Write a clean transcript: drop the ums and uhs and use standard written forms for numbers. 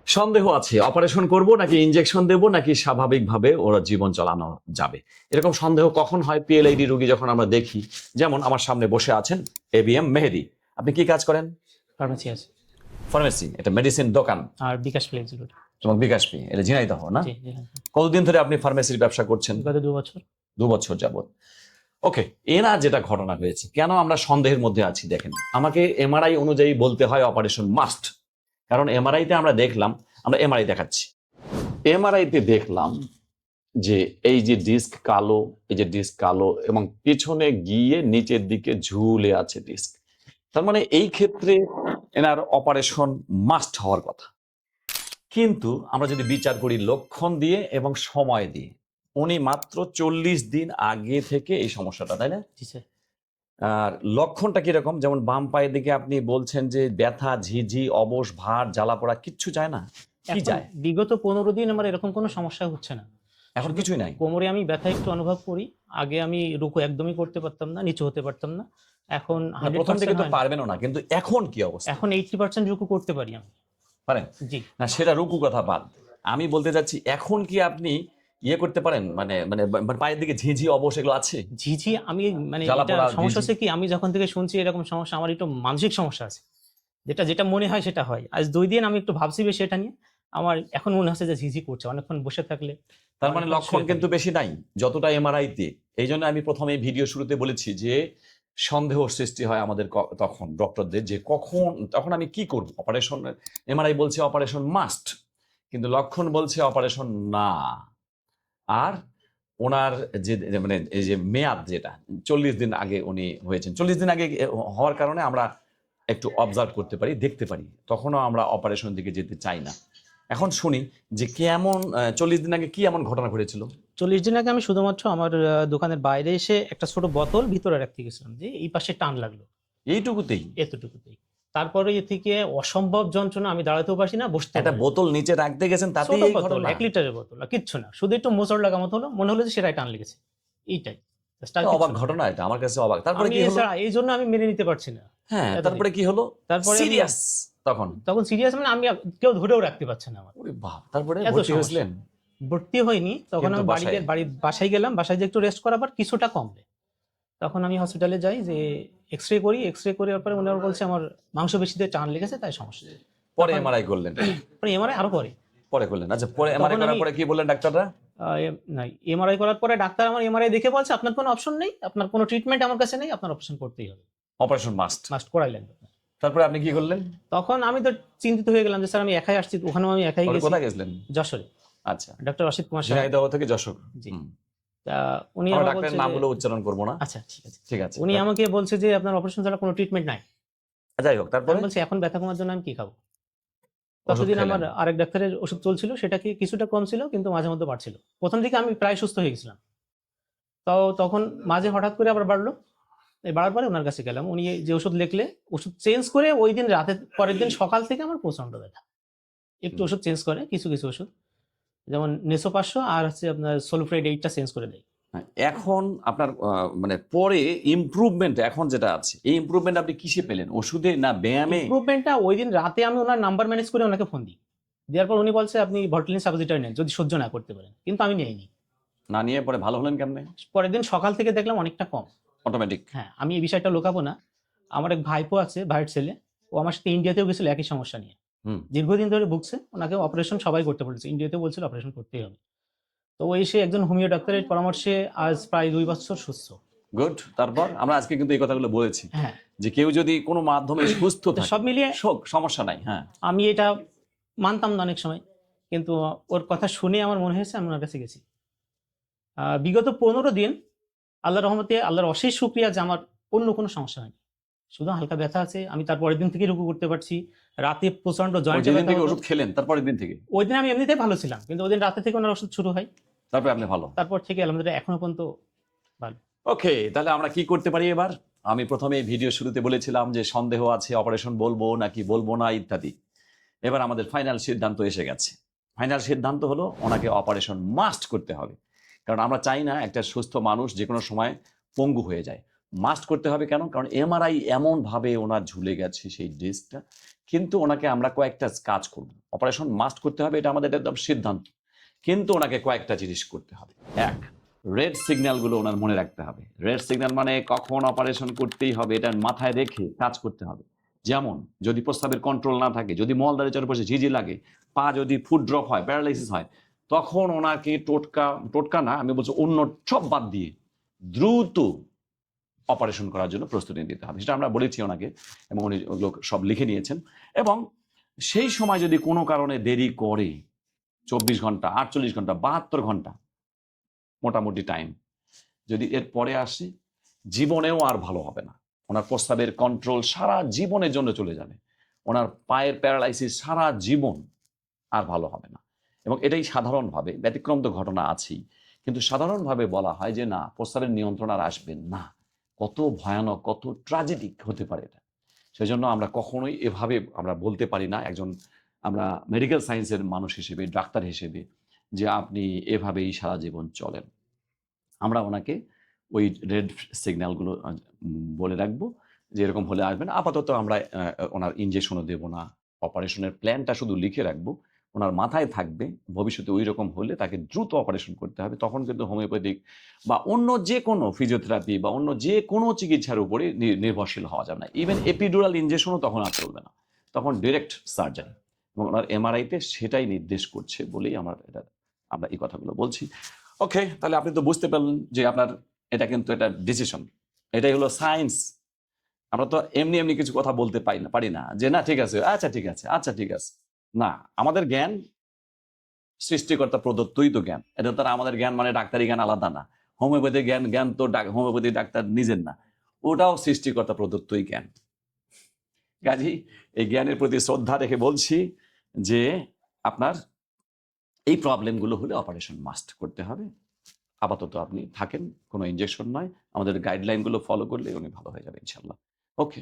সন্দেহ আছে অপারেশন করব নাকি ইনজেকশন দেব নাকি স্বাভাবিকভাবে ওরা জীবন চালানো যাবে, এরকম সন্দেহ কখন হয় পিএলআইডি রোগী যখন আমরা দেখি। যেমন আমার সামনে বসে আছেন এবিএম মেহেদী। আপনি কি কাজ করেন? ফার্মেসি আছে ফার্মেসি, এটা মেডিসিন দোকান। আর বিকাশ ফ্লেক্সিলোড। এবং বিকাশ পি, এটা ঝিনাইদহ না? জি জি হ্যাঁ। কতদিন ধরে আপনি ফার্মেসির ব্যবসা করছেন? গত 2 বছর। 2 বছর যাবত। ওকে, এনা যেটা ঘটনা হয়েছে, কেন আমরা সন্দেহের মধ্যে আছি দেখেন। আমাকে এমআরআই অনুযায়ী বলতে হয় অপারেশন মাস্ট, কারণ এমআরআইতে আমরা দেখলাম, আমরা এমআরআই দেখাচ্ছি, এমআরআইতে দেখলাম যে এই যে ডিস্ক কালো, এই যে ডিস্ক কালো এবং পিছনে গিয়ে নিচের দিকে ঝুলে আছে ডিস্ক। তার মানে এই ক্ষেত্রে এনার অপারেশন মাস্ট হওয়ার কথা। কিন্তু আমরা যদি বিচার করি লক্ষণ দিয়ে এবং সময় দিয়ে, উনি মাত্র 40 দিন আগে থেকে এই সমস্যাটা, তাই না? জি স্যার। আর লক্ষণটা কিরকম? যেমন বাম পায়ের দিকে আপনি বলছেন যে ব্যথা, ঝিঝি, অবশ, ভার, জ্বালা পোড়া কিচ্ছু যায় না? কি এখন যায়? বিগত 15 দিন আমার এরকম কোনো সমস্যা হচ্ছে না। এখন কিছুই নাই? কোমরে আমি ব্যথা একটু অনুভব করি। আগে আমি রুকু একদমই করতে পারতাম না, নিচু হতে পারতাম না। এখন না, প্রথম 100% থেকে তো হয় না। পারবেনও না, কিন্তু এখন কি অবস্থা? এখন 80% রুকু করতে পারি আমি। পারেন? জি। না, সেটা রুকু কথা বাদ। আমি বলতে চাচ্ছি এখন কি আপনি ইয়ে করতে পারেন, মানে মানে মানে পায়ের দিকে ঝিঝি, অবশ এগুলো আছে? ঝিঝি আমি মানে জ্বালা এটা পোড়া, সমস্যা ঝিঝি? হচ্ছে কি, আমি যখন থেকে শুনছি এরকম সমস্যা, আমার একটু মানসিক সমস্যা আছে। যেটা যেটা মনে হয় সেটা হয়। আজ 2 দিন আমি একটু ভাবছি বেশি এটা নিয়ে। আমার এখন মনে হচ্ছে যে ঝিঝি করছে অনেকক্ষণ বসে থাকলে। তার মানে অনেকক্ষণ লক্ষণ শুয়ে কিন্তু থাকলে। বেশি নাই যতটা এমআরআইতে। এই জন্য আমি প্রথমে ভিডিও শুরুতে বলেছি যে সন্দেহ সৃষ্টি হয় আমাদের তখন ডক্টরদের, যে কখন, তখন আমি কি করব। অপারেশন, এমআরআই বলছে অপারেশন মাস্ট, কিন্তু লক্ষণ বলছে অপারেশন না। আর ওনার যে মানে এই যে মেয়াদ, যেটা 40 দিন আগে উনি হয়েছেন, 40 দিন আগে হওয়ার কারণে আমরা একটু অবজার্ভ করতে পারি, দেখতে পারি, তখনও আমরা অপারেশন দিকে যেতে চাই না। এখন শুনি যে কেমন 40 দিন আগে কি এমন ঘটনা ঘটেছিল? 40 দিন আগে আমি শুধুমাত্র আমার দোকানের বাইরে এসে একটা ছোট বোতল ভিতরে রাখতে গেছিলাম, যে এই পাশে টান লাগলো এইটুকুতেই? এতটুকুতেই। তারপরে এ থেকে অসম্ভব যন্ত্রণা, আমি দাঁড়াতেও পারছি না, বসতে একটা বোতল নিচে রাখতে গেছেন, তাতেই ছোট এই বোতল, ঘটনা? 1 লিটারের বোতল, আর কিচ্ছু না, শুধু একটু মোচড় লাগা মতো হলো, মনে হলো যে সেটাই টান লেগেছে, এইটাই। Just আর তো কিচ্ছু অবাক না। ঘটনা এটা, আমার কাছে অবাক। তারপরে আমি কি হলো? এই জন্য আমি মেনে নিতে পারছি না। হ্যাঁ, এতদিন। তারপরে কি হলো? তারপরে সিরিয়াস তখন? তখন সিরিয়াস মানে আমি কেউ ধরেও রাখতে পারছে না আমার। ওরে বাপ! তারপরে এত ভর্তি সমস্যা। হয়েছিলেন? ভর্তি হইনি তখন, কিন্তু আমি বাসায়? বাসায় গেলাম, বাসায় যে একটু রেস্ট করার পর কিছুটা কমবে। তখন আমি হসপিটালে যাই, যে এক্স-রে করি, এক্স-রে করার পরে ওনারা বলছে আমার মাংসপেশিতে টান লেগেছে, তাই সমস্যা। পরে তখন এমআরআই করলেন? পরে এমআরআই আরো পরে। পরে করলেন, আচ্ছা। পরে এমআরআই তখন করার আমি পরে কি বললেন ডাক্তাররা? নাই, এমআরআই করার পরে ডাক্তার আমার এমআরআই দেখে বলছে আপনার কোনো অপশন নেই, আপনার কোনো ট্রিটমেন্ট আমার কাছে নেই, আপনার অপারেশন করতেই হবে, অপারেশন মাস্ট। মাস্ট করাই লাগবে। তারপরে আপনি কি করলেন? তখন আমি তো চিন্তিত হয়ে গেলাম যে স্যার আমি একাই আসছি, ওখানেও আমি একাই পরে গেছি। কোথায় গেছিলেন? যশোরে আচ্ছা, ডক্টর অসিত কুমার সাহা। ঝিনাইদহ থেকে যশোর। জি। হুম। তা উনি আমরা আমাকে ডাক্তারের বলছে নামগুলো উচ্চারণ করবো না। আচ্ছা ঠিক আছে। ঠিক আছে। উনি আমাকে বলছে যে আপনার অপারেশন ছাড়া কোনো ট্রিটমেন্ট নাই। যাই হোক, তারপরে আমি বলছি এখন ব্যথা কমার জন্য আমি কি খাবো? ওষুধ ততদিন খেলেন? আমার আরেক ডাক্তারের ওষুধ চলছিল, সেটা কি কিছুটা কম ছিল কিন্তু মাঝে মধ্যে বাড়ছিল। প্রথম দিকে আমি প্রায় সুস্থ হয়ে গেছিলাম, তো তখন মাঝে হঠাৎ করে আবার বাড়লো। এই বাড়ার পরে ওনার কাছে গেলাম, উনি যে ওষুধ লিখলে, ওষুধ চেঞ্জ করে ওই দিন রাতে, পরের দিন সকাল থেকে আমার প্রচন্ড ব্যথা। একটু ওষুধ চেঞ্জ করে, কিছু কিছু ওষুধ যেমন নেসো 500 আর হচ্ছে আপনার সোলফ্রেড 8টা চেঞ্জ করে দেয়। হ্যাঁ, এখন আপনার মানে পরে ইমপ্রুভমেন্ট এখন যেটা আছে, এই ইমপ্রুভমেন্ট আপনি কিসে পেলেন? ওষুধে না ব্যায়ামে? ইমপ্রুভমেন্টটা ওই দিন রাতে আমি ওনার নাম্বার ম্যানেজ করে ওনাকে ফোন দিই, দেওয়ার পর উনি বলছে আপনি ভর্টিলিন সাপোজিটরি নেন যদি সহ্য না করতে পারেন, কিন্তু আমি নেইনি। না নিয়ে পরে ভালো হলেন কেমনে? পরের দিন সকাল থেকে দেখলাম অনেকটা কম। অটোমেটিক? হ্যাঁ, আমি এই বিষয়টা লুকাবো না। আমার এক ভাইপো আছে, ভাইয়ের ছেলে, ও আমার সাথে ইন্ডিয়াতেও গেছিল একই সমস্যা নিয়ে। হুম। দীর্ঘদিন ধরে ভুগছে, ওনাকে অপারেশন সবাই করতে বলেছে, ইন্ডিয়াতেও বলছিল অপারেশন করতেই হবে। তো ও এসে একজন হোমিও ডাক্তারের পরামর্শে আজ প্রায় 2 বছর সুস্থ। গুড। তারপর আমরা আজকে কিন্তু এই কথাগুলো বলেছি হ্যাঁ, যে কেউ যদি কোনো মাধ্যমে সুস্থ তো থাকে, সব মিলিয়ে সমস্যা নাই। হ্যাঁ, আমি এটা মানতাম না অনেক সময়, কিন্তু ওর কথা শুনে আমার মনে হয়েছে আমি ওনার কাছে গেছি। বিগত 15 দিন আল্লাহর রহমতে, আল্লাহর অশেষ শুকরিয়া যে আমার অন্য কোনো সমস্যা হয়নি। শুধু হালকা ব্যথা আছে, আমি তার পরের দিন থেকে রুকু করতে পারছি। রাতে প্রচন্ড জয়েন্টে যেদিন ব্যথা থেকে হতো। ওষুধ খেলেন তারপরের দিন থেকে? ওই দিন আমি এমনিতেই ভালো ছিলাম, কিন্তু ওই দিন রাতে থেকে ওনার ওষুধ শুরু হয়, তারপরে আপনি ভালো? তারপর থেকে আলহামদুলিল্লাহ এখনো পর্যন্ত ভালো। ওকে, তাহলে আমরা কি করতে পারি এবার? আমি প্রথমে ভিডিও শুরুতে বলেছিলাম যে সন্দেহ আছে, অপারেশন বলবো নাকি বলবো না ইত্যাদি। এবার আমাদের ফাইনাল সিদ্ধান্ত এসে গেছে। ফাইনাল সিদ্ধান্ত হলো ওনাকে অপারেশন মাস্ট করতে হবে, কারণ আমরা চাই না একটা সুস্থ মানুষ যে কোনো সময় পঙ্গু হয়ে যায়। মাস্ট করতে হবে কেন? কারণ এমআরআই এমনভাবে ওনার ঝুলে গেছে সেই ডিস্কটা, কিন্তু ওনাকে আমরা কয়েকটা কাজ করব। অপারেশন মাস্ট করতে হবে, এটা আমাদের একদম সিদ্ধান্ত। কিন্তু ওনাকে কয়েকটা জিনিস করতে হবে। ১, রেড সিগন্যালগুলো ওনার মনে রাখতে হবে। রেড সিগন্যাল মানে কখন অপারেশন করতেই হবে এটা মাথায় রেখে কাজ করতে হবে। যেমন যদি প্রস্রাবের কন্ট্রোল না থাকে, যদি মলদ্বারের চারপাশে ঝিঝি লাগে, পা যদি ফুট ড্রপ হয়, প্যারালাইসিস হয়, তখন ওনাকে টোটকা না, আমি বলছি অন্য সব বাদ দিয়ে দ্রুত অপারেশন করার জন্য প্রস্তুতি নিতে হবে। সেটা আমরা বলেছি ওনাকে এবং উনি ওগুলো সব লিখে নিয়েছেন। এবং সেই সময় যদি কোনো কারণে দেরি করে, ২৪ ঘন্টা, ৪৮ ঘন্টা, ৭২ ঘন্টা মোটামুটি টাইম যদি এর পরে আসে, জীবনেও আর ভালো হবে না। ওনার প্রস্রাবের কন্ট্রোল সারা জীবনের জন্য চলে যাবে। ওনার পায়ের প্যারালাইসিস সারা জীবন আর ভালো হবে না। এবং এটাই সাধারণভাবে, ব্যতিক্রম তো ঘটনা আছেই, কিন্তু সাধারণভাবে বলা হয় যে না, প্রস্রাবের নিয়ন্ত্রণ আর আসবেন না। কত ভয়ানক, কত ট্র্যাজেডিক হতে পারে এটা। সেজন্য আমরা কখনোই এভাবে আমরা বলতে পারি না, একজন আমরা মেডিকেল সায়েন্সের মানুষ হিসেবে, ডাক্তার হিসেবে, যে আপনি এভাবেই সারা জীবন চলেন। আমরা ওনাকে ওই রেড সিগন্যালগুলো বলে রাখবো যে এরকম হলে আসবেন। আপাতত আমরা ওনার ইনজেকশনও দেব না। অপারেশনের প্ল্যানটা শুধু লিখে রাখবো। ওনার মাথায় থাকবে ভবিষ্যতে ঐরকম হলে তাকে দ্রুত অপারেশন করতে হবে। তখন কিন্তু হোমিওপ্যাথিক বা অন্য যেকোনো ফিজিওথেরাপি বা অন্য যেকোনো চিকিৎসার উপরে নির্ভরশীল হওয়া যাবে না। ইভেন এপিডুরাল ইনজেকশনও তখন আর চলবে না। তখন ডিরেক্ট সার্জারি। এবং ওনার এমআরআইতে সেটাই নির্দেশ করছে বলেই আমরা এই কথাগুলো বলছি। ওকে, তাহলে আপনি তো বুঝতে পারলেন যে আপনার এটা কিন্তু একটা ডিসিশন, এটাই হলো সায়েন্স। আমরা তো এমনি এমনি কিছু কথা বলতে পারি না যে না ঠিক আছে, আচ্ছা ঠিক আছে, আচ্ছা ঠিক আছে। না, আমাদের জ্ঞান সৃষ্টিকর্তা প্রদত্তই তো জ্ঞান। এটা তারা আমাদের জ্ঞান মানে ডাক্তারি জ্ঞান আলাদা না। হোমিওপ্যাথি জ্ঞান তো হোমিওপ্যাথি ডাক্তার নিজের না, ওটাও সৃষ্টিকর্তা প্রদত্তই জ্ঞান। কাজেই এই জ্ঞানের প্রতি শ্রদ্ধা রেখে বলছি যে আপনার এই প্রবলেমগুলো হলে অপারেশন মাস্ট করতে হবে। আপাতত আপনি থাকেন, কোনো ইনজেকশন নয়, আমাদের গাইডলাইনগুলো ফলো করলে উনি ভালো হয়ে যাবে ইনশাল্লাহ। ওকে।